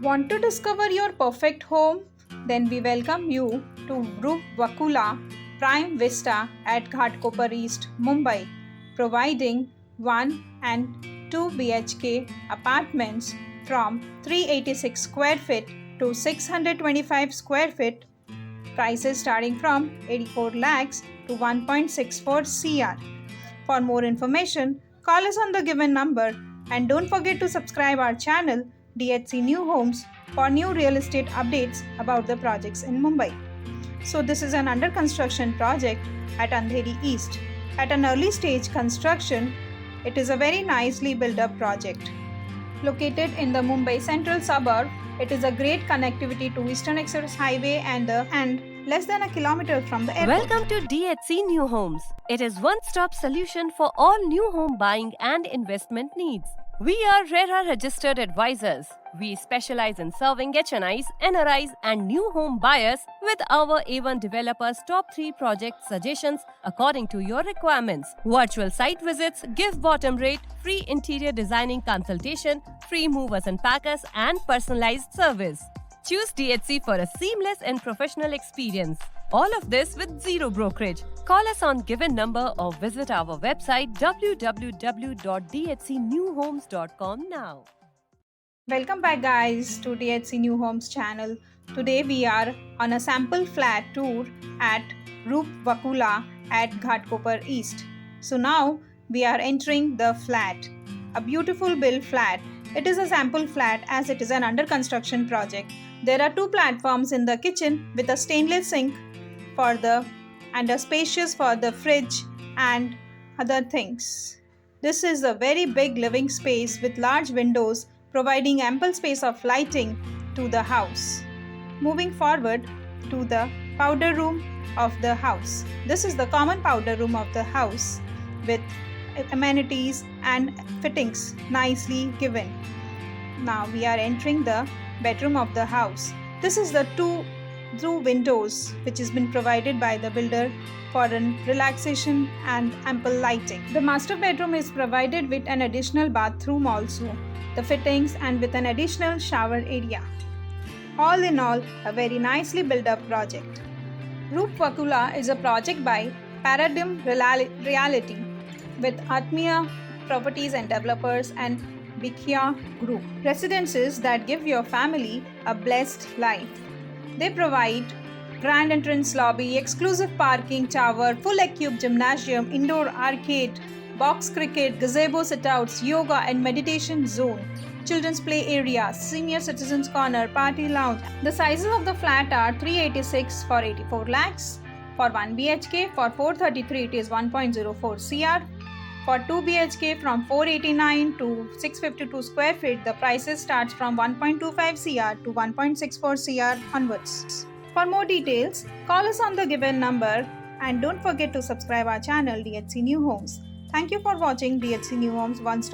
Want to discover your perfect home? Then we welcome you to Rupvakula Prime Vista at Ghatkopar East, Mumbai, providing 1 and 2 BHK apartments from 386 square feet to 625 square feet. Prices starting from 84 lakhs to 1.64 crore. For more information, call us on the given number and don't forget to subscribe our channel DHC New Homes for new real estate updates about the projects in Mumbai. So this is an under construction project at Andheri East. At an early stage construction, it is a very nicely built up project. Located in the Mumbai Central Suburb, it is a great connectivity to Eastern Express Highway and less than a kilometer from the airport. Welcome to DHC New Homes. It is one-stop solution for all new home buying and investment needs. We are RERA registered advisors. We specialize in serving HNIs, NRIs and new home buyers with our A1 developers top 3 project suggestions according to your requirements. Virtual site visits, give bottom rate, free interior designing consultation, free movers and packers and personalized service. Choose DHC for a seamless and professional experience. All of this with zero brokerage. Call us on given number or visit our website www.dhcnewhomes.com now. Welcome back guys to DHC New Homes channel. Today we are on a sample flat tour at Rupvakula at Ghatkopar East. So now we are entering the flat. A beautiful built flat. It is a sample flat as it is an under construction project. There are 2 platforms in the kitchen with a stainless sink and a spacious for the fridge and other things. This is a very big living space with large windows providing ample space of lighting to the house. Moving forward to the powder room of the house. This is the common powder room of the house with amenities and fittings nicely given. Now we are entering the bedroom of the house. This is the two windows which has been provided by the builder for relaxation and ample lighting. The master bedroom is provided with an additional bathroom also, the fittings and with an additional shower area. All in all, a very nicely built up project. Rupvakula is a project by Paradigm Reality with Atmiya Properties and Developers and BHK Group. Residences that give your family a blessed life. They provide grand entrance lobby, exclusive parking tower, full equipped gymnasium, indoor arcade, box cricket, gazebo sit-outs, yoga and meditation zone, children's play area, senior citizens corner, party lounge. The sizes of the flat are 386 for 84 lakhs, for 1 BHK for 433 it is 1.04 crore. For 2 BHK from 489 to 652 square feet, the prices starts from 1.25 crore to 1.64 crore onwards. For more details, call us on the given number and don't forget to subscribe our channel DHC New Homes. Thank you for watching DHC New Homes once.